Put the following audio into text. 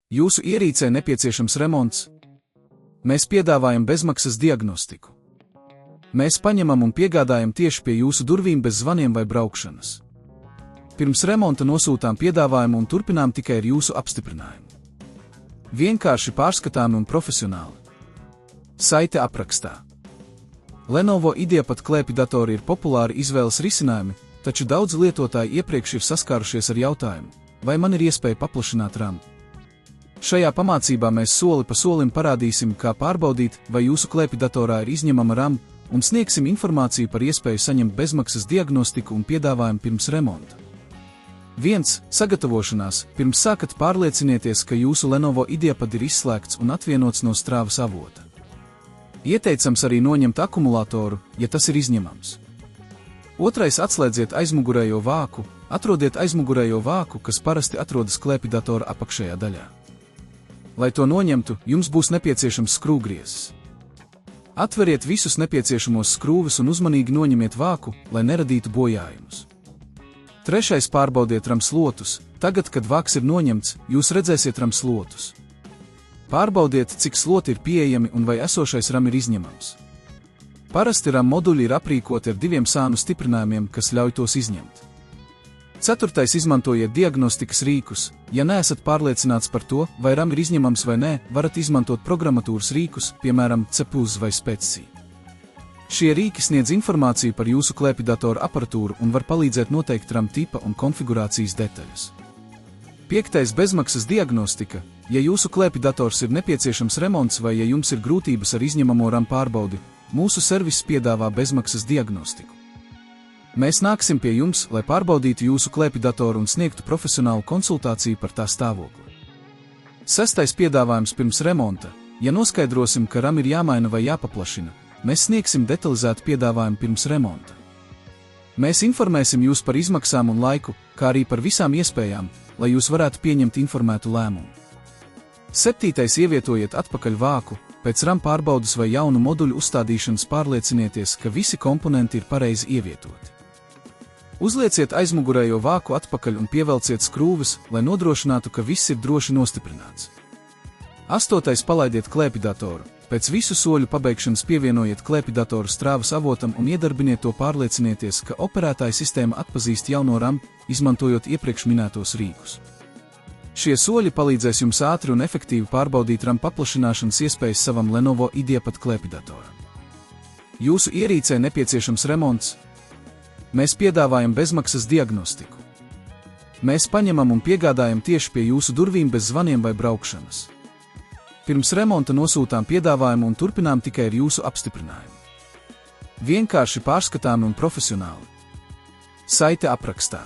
Jūsu ierīcē nepieciešams remonts? Mēs piedāvājam bezmaksas diagnostiku. Mēs paņemam un piegādājam tieši pie jūsu durvīm bez zvaniem vai braukšanas. Pirms remonta nosūtām piedāvājumu un turpinām tikai ar jūsu apstiprinājumu. Vienkārši pārskatāmi un profesionāli. Saite aprakstā. Lenovo IdeaPad klēpjdatori ir populāri izvēles risinājumi, taču daudz lietotāji iepriekš ir saskārušies ar jautājumu, vai man ir iespēja paplašināt RAM. Šajā pamācībā mēs soli pa solim parādīsim, kā pārbaudīt, vai jūsu klēpjdatorā ir izņemama RAM, un sniegsim informāciju par iespēju saņemt bezmaksas diagnostiku un piedāvājumu pirms remonta. 1. Sagatavošanās. Pirms sākat pārliecinieties, ka jūsu Lenovo IdeaPad ir izslēgts un atvienots no strāvas avota. Ieteicams arī noņemt akumulātoru, ja tas ir izņemams. 2. Atslēdziet aizmugurējo vāku. Atrodiet aizmugurējo vāku, kas parasti atrodas klēpjdatora apakšējā daļā. Lai to noņemtu, jums būs nepieciešams skrūvgriezis. Atveriet visus nepieciešamos skrūves un uzmanīgi noņemiet vāku, lai neradītu bojājumus. 3. Pārbaudiet RAM slotus. Tagad, kad vāks ir noņemts, jūs redzēsiet RAM slotus. Pārbaudiet, cik sloti ir pieejami un vai esošais RAM ir izņemams. Parasti RAM moduļi ir aprīkoti ar 2 sānu stiprinājumiem, kas ļauj tos izņemt. 4. Izmantojiet diagnostikas rīkus. Ja neesat pārliecināts par to, vai RAM ir izņemams vai nē, varat izmantot programmatūras rīkus, piemēram, CPUZ vai SPECI. Šie rīki sniedz informāciju par jūsu klēpjdatoru aparatūru un var palīdzēt noteikt RAM tipa un konfigurācijas detaļas. 5. Bezmaksas diagnostika. Ja jūsu klēpjdators ir nepieciešams remonts vai ja jums ir grūtības ar izņemamo RAM pārbaudi, mūsu servis piedāvā bezmaksas diagnostiku. Mēs nāksim pie jums, lai pārbaudītu jūsu klēpjdatoru un sniegtu profesionālu konsultāciju par tā stāvokli. 6. Piedāvājums pirms remonta. Ja noskaidrosim, ka RAM ir jāmaina vai jāpaplašina, mēs sniegsim detalizētu piedāvājumu pirms remonta. Mēs informēsim jūs par izmaksām un laiku, kā arī par visām iespējām, lai jūs varētu pieņemt informētu lēmumu. 7. Ievietojiet atpakaļ vāku. Pēc RAM pārbaudes vai jaunu moduļu uzstādīšanas pārliecinieties, ka visi komponenti ir pareizi ievietoti. Uzlieciet aizmugurējo vāku atpakaļ un pievelciet skrūves, lai nodrošinātu, ka viss ir droši nostiprināts. 8. Palaidiet klēpjdatoru. Pēc visu soļu pabeigšanas pievienojiet klēpjdatoru strāvas avotam un iedarbiniet to, pārliecinieties, ka operētāja sistēma atpazīst jauno RAM, izmantojot iepriekš minētos rīkus. Šie soļi palīdzēs jums ātri un efektīvi pārbaudīt RAM paplašināšanas iespējas savam Lenovo IdeaPad klēpjdatoram. Jūsu ierīcē nepieciešams remonts? Mēs piedāvājam bezmaksas diagnostiku. Mēs paņemam un piegādājam tieši pie jūsu durvīm bez zvaniem vai braukšanas. Pirms remonta nosūtām piedāvājumu un turpinām tikai ar jūsu apstiprinājumu. Vienkārši pārskatāmi un profesionāli. Saite aprakstā.